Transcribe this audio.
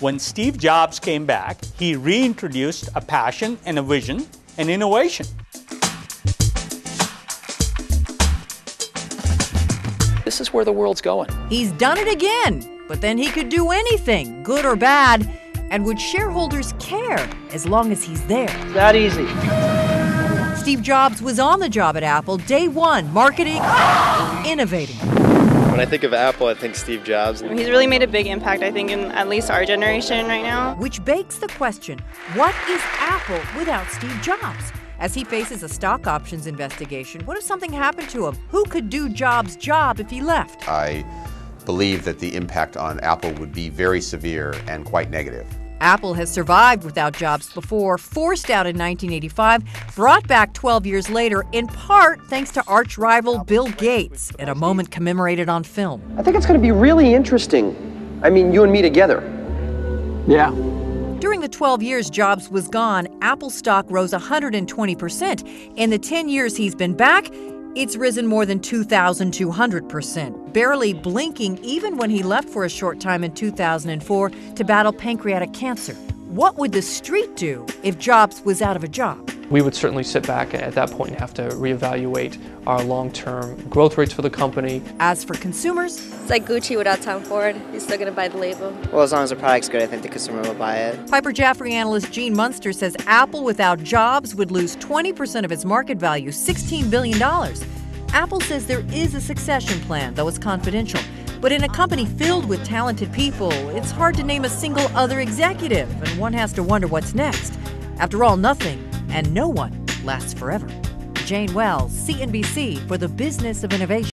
When Steve Jobs came back, he reintroduced a passion and a vision and innovation. This is where the world's going. He's done it again, but then he could do anything, good or bad. And would shareholders care as long as he's there? That easy. Steve Jobs was on the job at Apple day one, marketing, innovating. When I think of Apple, I think Steve Jobs. He's really made a big impact, I think, in at least our generation right now. Which begs the question, what is Apple without Steve Jobs? As he faces a stock options investigation, what if something happened to him? Who could do Jobs' job if he left? I believe that the impact on Apple would be very severe and quite negative. Apple has survived without Jobs before, forced out in 1985, brought back 12 years later, in part thanks to arch-rival Bill Gates, in a moment commemorated on film. I think it's going to be really interesting. I mean, you and me together. Yeah. During the 12 years Jobs was gone, Apple stock rose 120%. In the 10 years he's been back, it's risen more than 2,200%, barely blinking even when he left for a short time in 2004 to battle pancreatic cancer. What would the street do if Jobs was out of a job? We would certainly sit back at that point and have to reevaluate our long-term growth rates for the company. As for consumers, it's like Gucci without Tom Ford. He's still going to buy the label. Well, as long as the product's good, I think the consumer will buy it. Piper Jaffray analyst Gene Munster says Apple without Jobs would lose 20% of its market value, $16 billion. Apple says there is a succession plan, though it's confidential. But in a company filled with talented people, it's hard to name a single other executive, and one has to wonder what's next. After all, nothing and no one lasts forever. Jane Wells, CNBC, for the Business of Innovation.